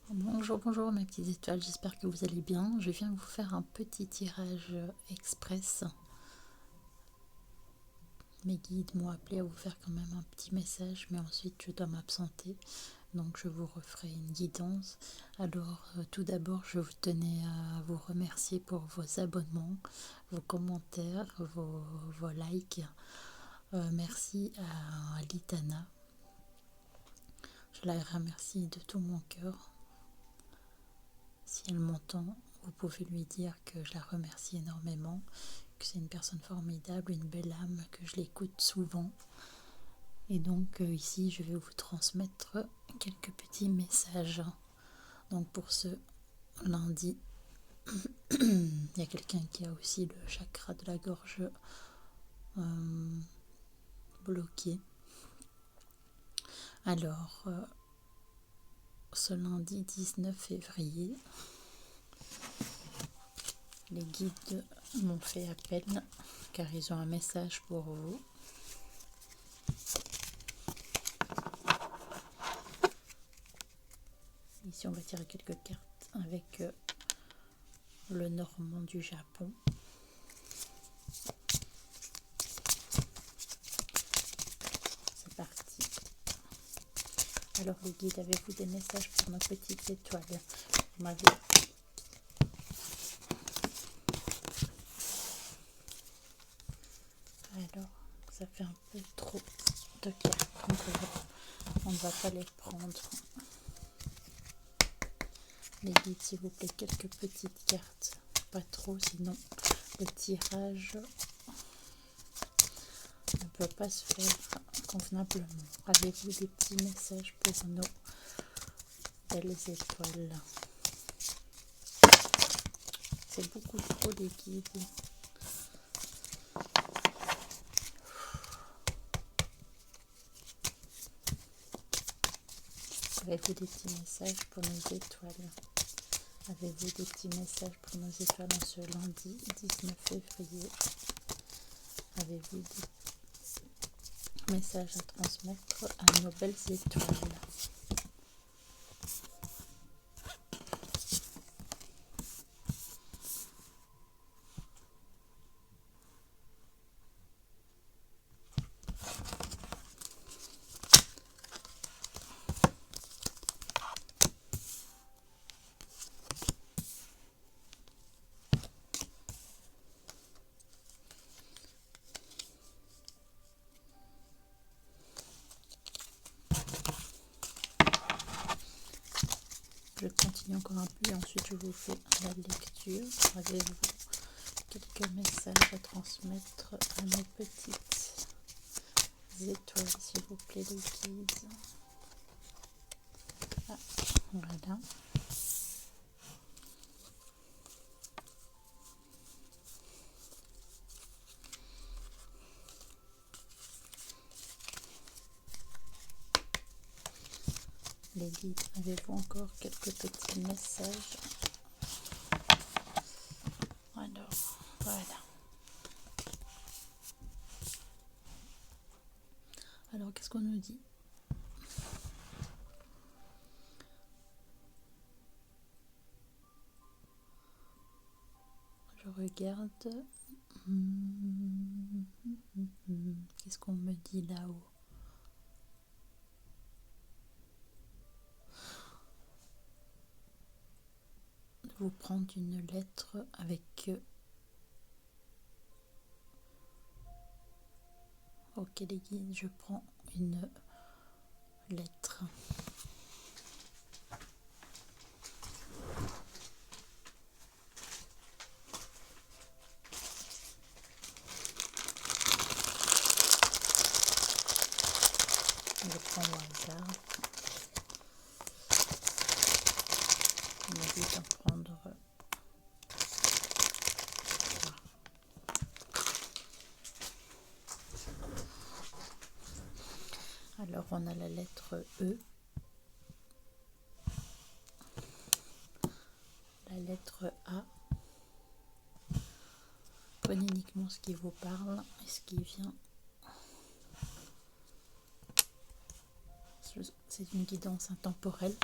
Bonjour, bonjour mes petites étoiles, j'espère que vous allez bien. Je viens vous faire un petit tirage express. Mes guides m'ont appelé à vous faire quand même un petit message, mais ensuite je dois m'absenter. Donc je vous referai une guidance. Alors tout d'abord, je vous tenais à vous remercier pour vos abonnements, vos commentaires, vos likes. Merci à Litana. Je la remercie de tout mon cœur. Si elle m'entend, vous pouvez lui dire que je la remercie énormément, que c'est une personne formidable, une belle âme, que je l'écoute souvent. Et donc ici, je vais vous transmettre quelques petits messages. Donc pour ce lundi, il y a quelqu'un qui a aussi le chakra de la gorge bloqué. Alors, ce lundi 19 février, les guides m'ont fait appel car ils ont un message pour vous. Ici, on va tirer quelques cartes avec le normand du Japon. C'est parti. Alors, les guides, avez-vous des messages pour nos petites étoiles? Vous m'avez... Alors, ça fait un peu trop de cartes. On ne va pas les prendre. Les guides, s'il vous plaît, quelques petites cartes. Pas trop, sinon le tirage ne peut pas se faire convenablement. Avez-vous des petits messages pour nos belles étoiles? C'est beaucoup trop, les guides. Avez-vous des petits messages pour nos étoiles? Avez-vous des petits messages pour nos étoiles en ce lundi 19 février? Avez-vous des messages à transmettre à nos belles étoiles? Je continue encore un peu et ensuite je vous fais la lecture. Avez-vous quelques messages à transmettre à nos petites étoiles, s'il vous plaît, les guides? Ah, voilà. Les guides, avez-vous encore quelques petits messages? Alors, voilà. Alors, qu'est-ce qu'on nous dit? Je regarde. Qu'est-ce qu'on me dit là-haut? Vous prendre une lettre avec... Ok, les guides, je prends une lettre. Je prends au hasard. On m'a dit d'en prendre... Alors, on a la lettre E, la lettre A. Prenez uniquement ce qui vous parle et ce qui vient. C'est une guidance intemporelle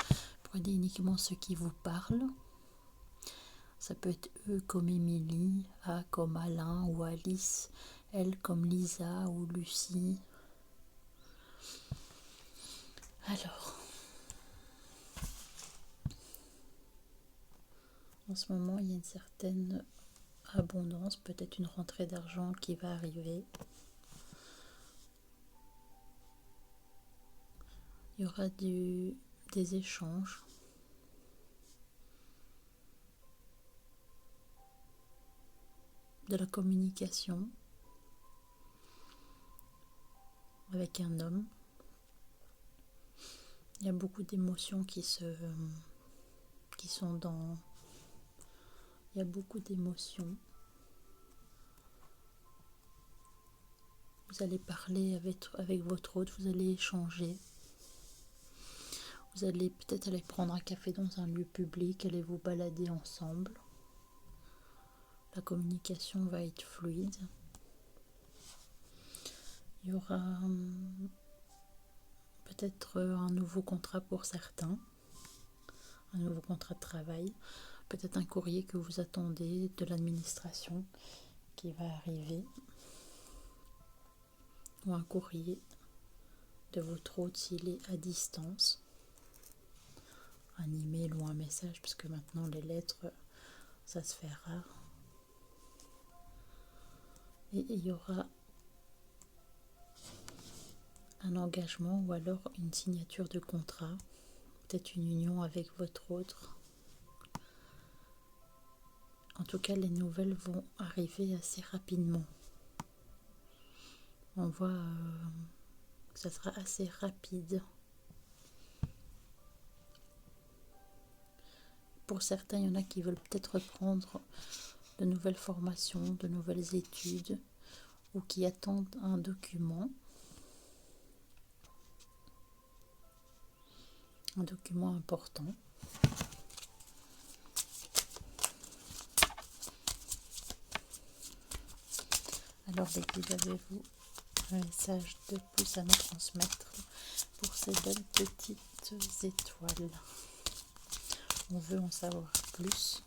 Prenez uniquement ceux qui vous parlent. Ça peut être E comme Émilie, A comme Alain ou Alice, L comme Lisa ou Lucie. Alors, en ce moment, il y a une certaine abondance, peut-être une rentrée d'argent qui va arriver. Il y aura des échanges. De la communication avec un homme. Il y a beaucoup d'émotions qui sont dans... Il y a beaucoup d'émotions. Vous allez parler avec votre hôte, vous allez échanger. Vous allez peut-être aller prendre un café dans un lieu public, aller vous balader ensemble. La communication va être fluide. Il y aura peut-être un nouveau contrat pour certains, un nouveau contrat de travail, peut-être un courrier que vous attendez de l'administration qui va arriver, ou un courrier de votre hôte s'il est à distance, un email ou un message, puisque maintenant les lettres, ça se fait rare. Et il y aura un engagement ou alors une signature de contrat, peut-être une union avec votre autre. En tout cas, les nouvelles vont arriver assez rapidement. On voit que ça sera assez rapide. Pour certains, il y en a qui veulent peut-être reprendre de nouvelles formations, de nouvelles études, ou qui attendent un document important. Alors les guides, avez-vous un message de plus à nous transmettre pour ces belles petites étoiles? On veut en savoir plus.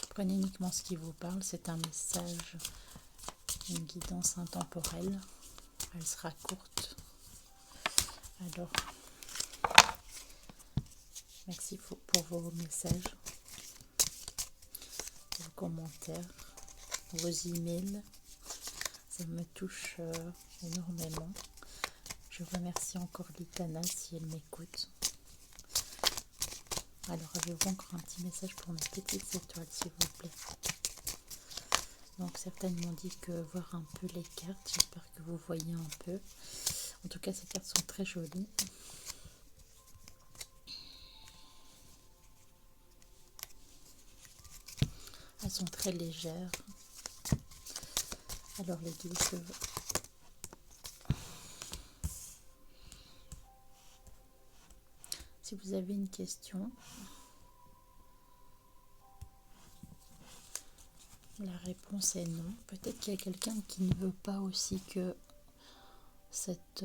Prenez uniquement ce qui vous parle. C'est un message, une guidance intemporelle. Elle sera courte. Alors, merci pour vos messages, vos commentaires, vos emails. Ça me touche énormément. Je remercie encore Litana si elle m'écoute. Alors, avez-vous encore un petit message pour mes petites étoiles, s'il vous plaît? Donc, certaines m'ont dit que voir un peu les cartes. J'espère que vous voyez un peu. En tout cas, ces cartes sont très jolies. Elles sont très légères. Alors, les guides, si vous avez une question, la réponse est non. Peut-être qu'il y a quelqu'un qui ne veut pas aussi que cet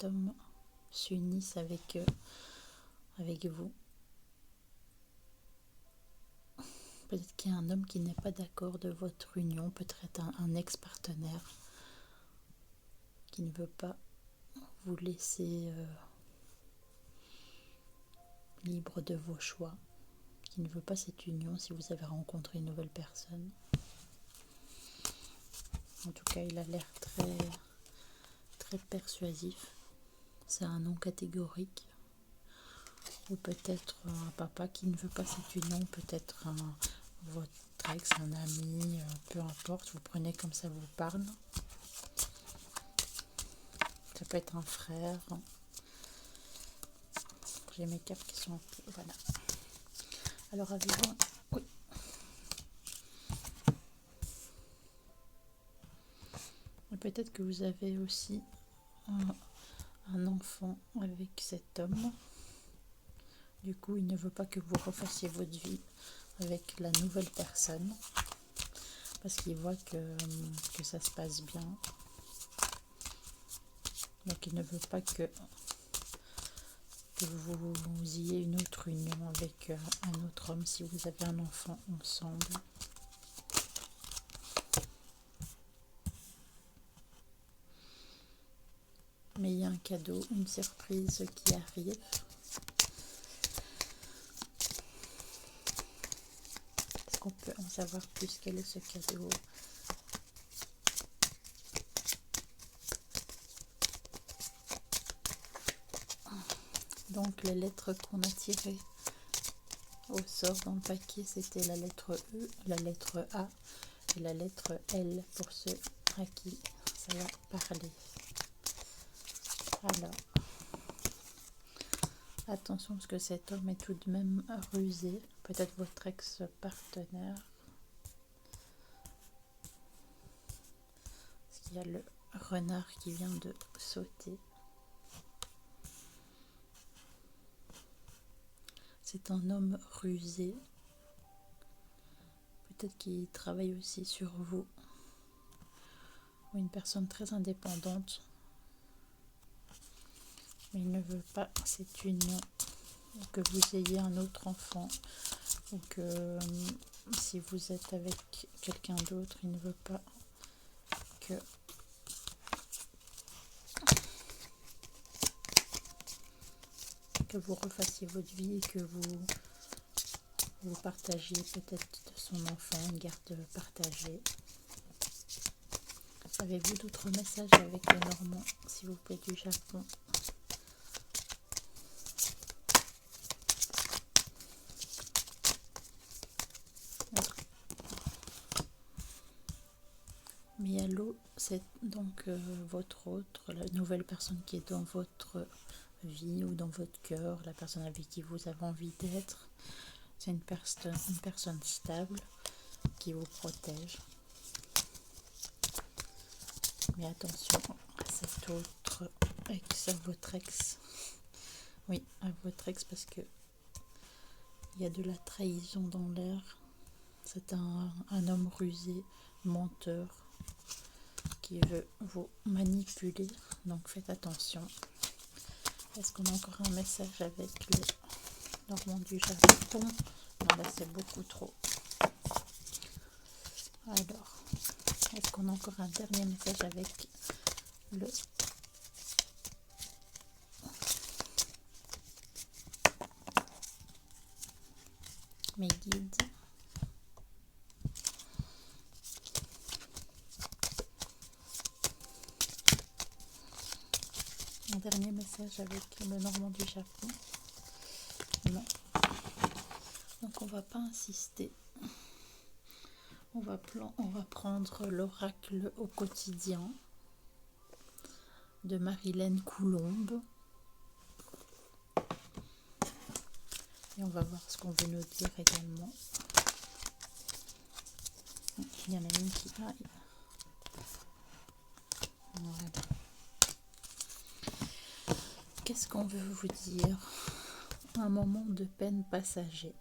homme s'unisse avec vous. Peut-être qu'il y a un homme qui n'est pas d'accord de votre union, peut-être un ex-partenaire qui ne veut pas vous laisser libre de vos choix, qui ne veut pas cette union si vous avez rencontré une nouvelle personne. En tout cas, il a l'air très, très persuasif. C'est un non catégorique. Ou peut-être un papa qui ne veut pas cette union, peut-être votre ex, un ami, peu importe, vous prenez comme ça vous parle. Ça peut être un frère. J'ai mes cartes qui sont... Voilà. Alors avez-vous... Oui. Et peut-être que vous avez aussi un enfant avec cet homme. Du coup, il ne veut pas que vous refassiez votre vie avec la nouvelle personne. Parce qu'il voit que ça se passe bien. Donc il ne veut pas que vous ayez une autre union avec un autre homme si vous avez un enfant ensemble. Mais il y a un cadeau, une surprise qui arrive. Est-ce qu'on peut en savoir plus? Quel est ce cadeau? Donc les lettres qu'on a tirées au sort dans le paquet, c'était la lettre E, la lettre A et la lettre L pour ceux à qui ça va parler. Alors, attention parce que cet homme est tout de même rusé, peut-être votre ex-partenaire. Parce qu'il y a le renard qui vient de sauter. C'est un homme rusé. Peut-être qu'il travaille aussi sur vous. Ou une personne très indépendante. Mais il ne veut pas cette union. Ou que vous ayez un autre enfant. Ou que si vous êtes avec quelqu'un d'autre, il ne veut pas que vous refassiez votre vie et que vous partagiez peut-être de son enfant, une garde partagée. Avez-vous d'autres messages avec le Normand, s'il vous plaît, du Japon? Mialo, c'est donc votre autre, la nouvelle personne qui est dans votre vie ou dans votre cœur, la personne avec qui vous avez envie d'être. C'est une personne stable qui vous protège. Mais attention à cet autre ex, à votre ex. Oui, à votre ex, parce que il y a de la trahison dans l'air. C'est un homme rusé, menteur, qui veut vous manipuler. Donc faites attention. Est-ce qu'on a encore un message avec le Normand du Japon? Non, là c'est beaucoup trop. Alors, est-ce qu'on a encore un dernier message avec le mes guides? Un dernier message avec le Normand du Japon? Non. Donc on va pas insister. On va prendre l'oracle au quotidien de Marilène Coulombe. Et on va voir ce qu'on veut nous dire également. Il y en a une qui aille. Voilà. Qu'est-ce qu'on veut vous dire? Un moment de peine passager.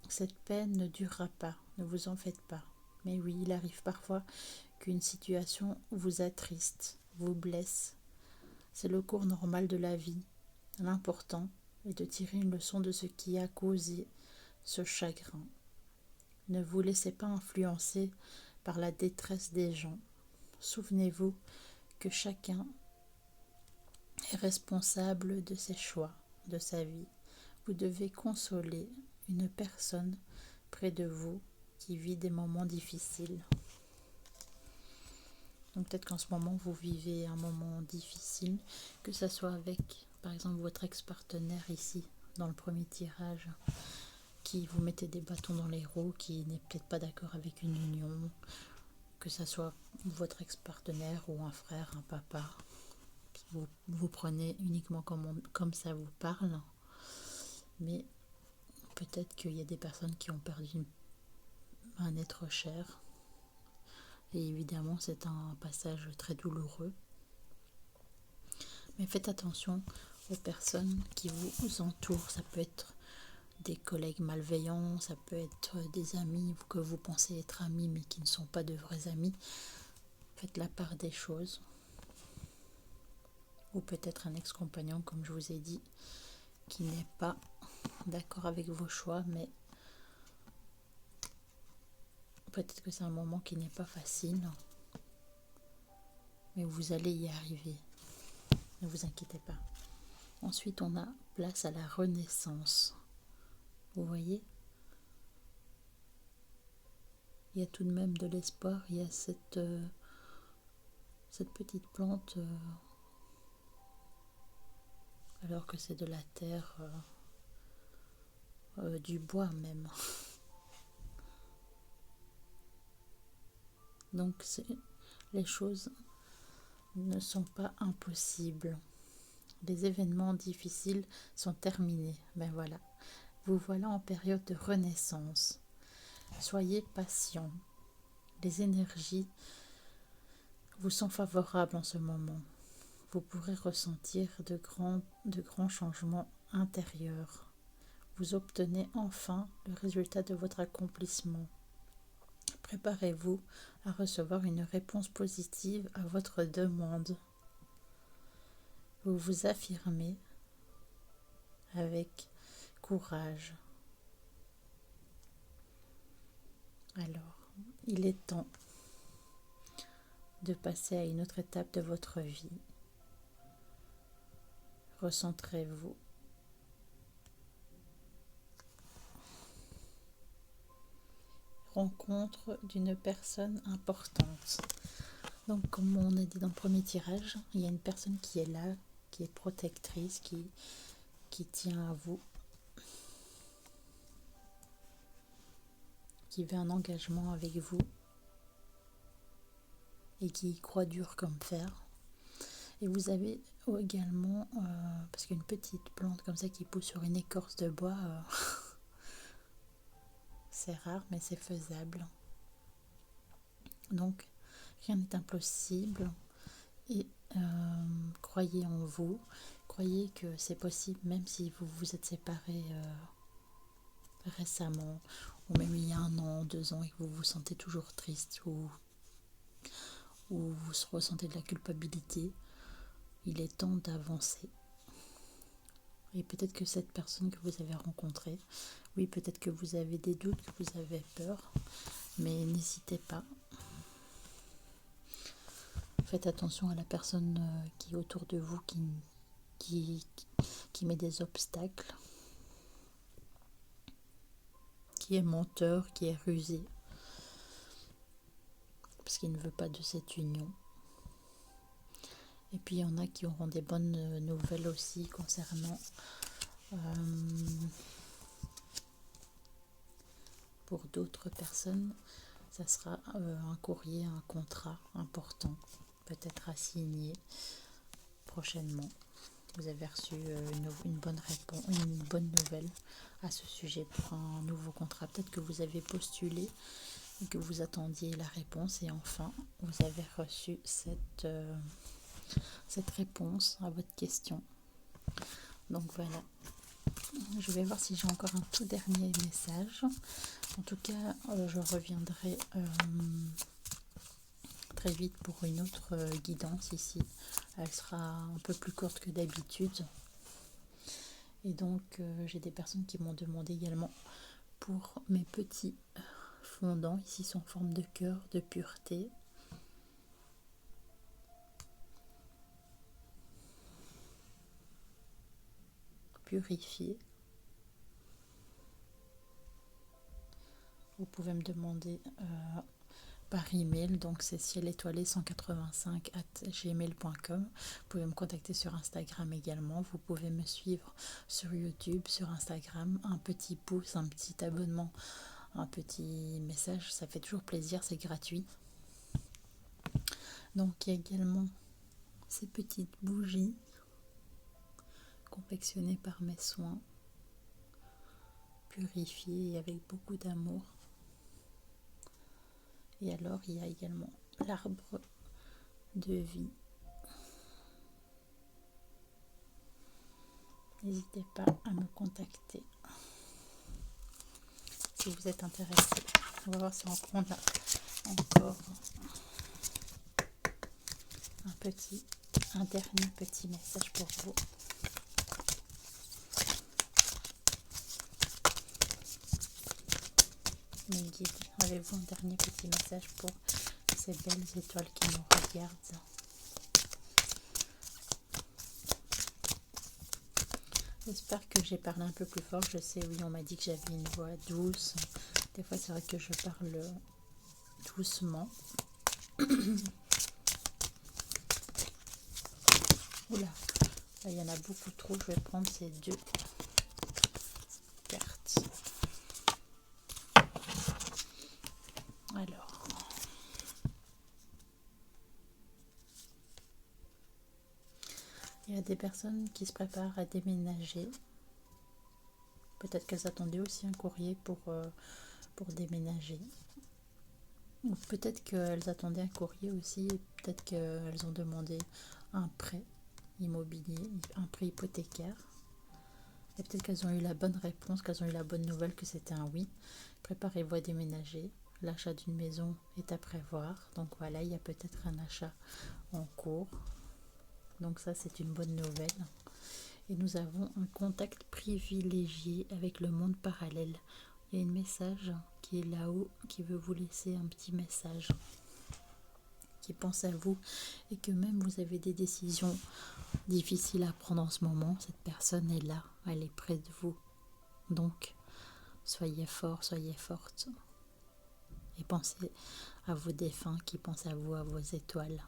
Cette peine ne durera pas, ne vous en faites pas. Mais oui, il arrive parfois qu'une situation vous attriste, vous blesse. C'est le cours normal de la vie. L'important est de tirer une leçon de ce qui a causé ce chagrin. Ne vous laissez pas influencer par la détresse des gens. Souvenez-vous que chacun est responsable de ses choix, de sa vie. Vous devez consoler une personne près de vous qui vit des moments difficiles. Donc peut-être qu'en ce moment vous vivez un moment difficile, que ce soit avec par exemple votre ex-partenaire ici dans le premier tirage, qui vous mettez des bâtons dans les roues, qui n'est peut-être pas d'accord avec une union, que ce soit votre ex-partenaire ou un frère, un papa, qui vous prenez uniquement comme ça vous parle. Mais peut-être qu'il y a des personnes qui ont perdu un être cher. Et évidemment, c'est un passage très douloureux. Mais faites attention aux personnes qui vous entourent. Ça peut être des collègues malveillants, ça peut être des amis que vous pensez être amis mais qui ne sont pas de vrais amis. Faites la part des choses. ou peut-être un ex-compagnon, comme je vous ai dit, qui n'est pas d'accord avec vos choix, mais peut-être que c'est un moment qui n'est pas facile, mais vous allez y arriver. Ne vous inquiétez pas. Ensuite, on a place à la renaissance. Vous voyez ? Il y a tout de même de l'espoir. Il y a cette petite plante, alors que c'est de la terre, du bois même. Donc, les choses ne sont pas impossibles. Les événements difficiles sont terminés. Ben voilà. Vous voilà en période de renaissance. Soyez patient. Les énergies vous sont favorables en ce moment. Vous pourrez ressentir de grands changements intérieurs. Vous obtenez enfin le résultat de votre accomplissement. Préparez-vous à recevoir une réponse positive à votre demande. Vous vous affirmez avec courage. Alors, il est temps de passer à une autre étape de votre vie. Recentrez-vous. Rencontre d'une personne importante. Donc, comme on a dit dans le premier tirage, il y a une personne qui est là, qui est protectrice, qui tient à vous, qui veut un engagement avec vous et qui y croit dur comme fer. Et vous avez également, parce qu'une petite plante comme ça qui pousse sur une écorce de bois, c'est rare mais c'est faisable. Donc rien n'est impossible et croyez en vous, croyez que c'est possible même si vous vous êtes séparés récemment ou même il y a 1 an, 2 ans et que vous vous sentez toujours triste ou vous ressentez de la culpabilité. Il est temps d'avancer. Et peut-être que cette personne que vous avez rencontrée, oui, peut-être que vous avez des doutes, que vous avez peur, mais n'hésitez pas. Faites attention à la personne qui est autour de vous, qui met des obstacles, qui est menteur, qui est rusé, parce qu'il ne veut pas de cette union. Et puis il y en a qui auront des bonnes nouvelles aussi concernant pour d'autres personnes, ça sera un courrier, un contrat important, peut-être à signer prochainement. Vous avez reçu une bonne réponse, une bonne nouvelle à ce sujet pour un nouveau contrat. Peut-être que vous avez postulé et que vous attendiez la réponse et enfin vous avez reçu cette réponse à votre question. Donc voilà, je vais voir si j'ai encore un tout dernier message. En tout cas, je reviendrai très vite pour une autre guidance ici. Elle sera un peu plus courte que d'habitude. Et donc, j'ai des personnes qui m'ont demandé également pour mes petits fondants. Ici, sont en forme de cœur, de pureté. Purifié. Vous pouvez me demander par email, donc c'est cielétoilé185@gmail.com. Vous pouvez me contacter sur Instagram également. Vous pouvez me suivre sur YouTube, sur Instagram. Un petit pouce, un petit abonnement, un petit message, ça fait toujours plaisir, c'est gratuit. Donc il y a également ces petites bougies confectionnées par mes soins, purifiées et avec beaucoup d'amour. Et alors, il y a également l'arbre de vie. N'hésitez pas à me contacter si vous êtes intéressé. On va voir si on a encore un petit un dernier petit message pour vous. Mes guides, avez-vous un dernier petit message pour ces belles étoiles qui nous regardent? J'espère que j'ai parlé un peu plus fort. Je sais, oui, on m'a dit que j'avais une voix douce. Des fois, c'est vrai que je parle doucement. Oula, là, il y en a beaucoup trop. Je vais prendre ces 2 cartes. Alors, il y a des personnes qui se préparent à déménager. Peut-être qu'elles attendaient aussi un courrier pour déménager. Ou peut-être qu'elles attendaient un courrier aussi. Peut-être qu'elles ont demandé un prêt immobilier, un prêt hypothécaire. Et peut-être qu'elles ont eu la bonne réponse, qu'elles ont eu la bonne nouvelle que c'était un oui. Préparez-vous à déménager. L'achat d'une maison est à prévoir. Donc voilà, il y a peut-être un achat en cours. Donc ça, c'est une bonne nouvelle. Et nous avons un contact privilégié avec le monde parallèle. Il y a un message qui est là-haut, qui veut vous laisser un petit message, qui pense à vous, et que même vous avez des décisions difficiles à prendre en ce moment, cette personne est là, elle est près de vous. Donc, soyez fort, soyez forte. Et pensez à vos défunts qui pensent à vous, à vos étoiles.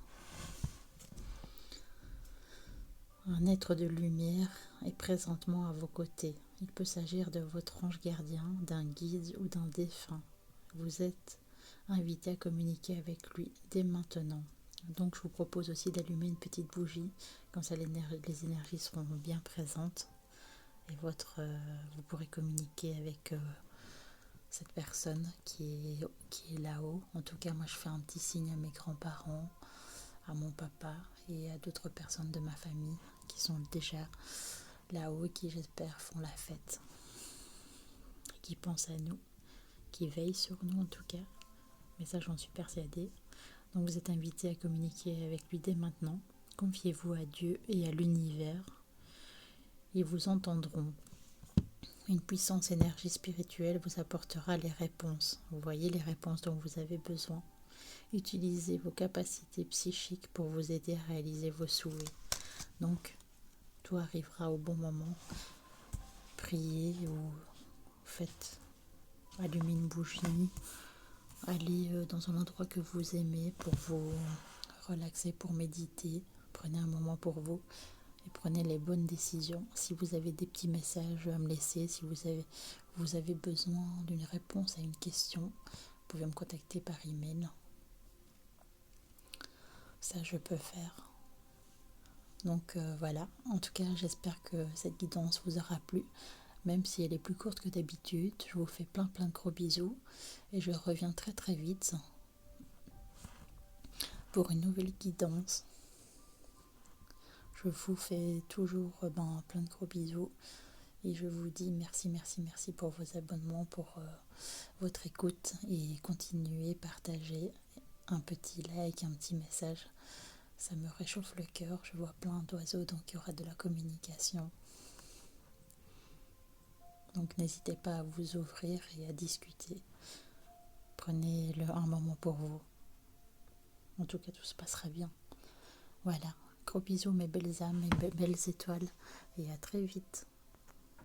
Un être de lumière est présentement à vos côtés. Il peut s'agir de votre ange gardien, d'un guide ou d'un défunt. Vous êtes invité à communiquer avec lui dès maintenant. Donc je vous propose aussi d'allumer une petite bougie, comme ça les énergies seront bien présentes. Et vous pourrez communiquer avec cette personne qui est là-haut. En tout cas, moi je fais un petit signe à mes grands-parents, à mon papa et à d'autres personnes de ma famille qui sont déjà là-haut et qui, j'espère, font la fête, qui pensent à nous, qui veillent sur nous en tout cas. Mais ça, j'en suis persuadée. Donc vous êtes invité à communiquer avec lui dès maintenant. Confiez-vous à Dieu et à l'univers. Ils vous entendront. Une puissance énergie spirituelle vous apportera les réponses. Vous voyez les réponses dont vous avez besoin. Utilisez vos capacités psychiques pour vous aider à réaliser vos souhaits. Donc, tout arrivera au bon moment. Priez ou faites allumer une bougie. Allez dans un endroit que vous aimez pour vous relaxer, pour méditer. Prenez un moment pour vous et prenez les bonnes décisions. Si vous avez des petits messages à me laisser, si vous avez besoin d'une réponse à une question, vous pouvez me contacter par email. Ça, je peux faire. Donc voilà, en tout cas, j'espère que cette guidance vous aura plu. Même si elle est plus courte que d'habitude, je vous fais plein de gros bisous et je reviens très très vite pour une nouvelle guidance. Je vous fais toujours plein de gros bisous et je vous dis merci pour vos abonnements, pour votre écoute, et continuez, partagez un petit like, un petit message. Ça me réchauffe le cœur, je vois plein d'oiseaux, donc il y aura de la communication. Donc n'hésitez pas à vous ouvrir et à discuter. Prenez un moment pour vous. En tout cas, tout se passera bien. Voilà, gros bisous mes belles âmes, mes belles étoiles, et à très vite.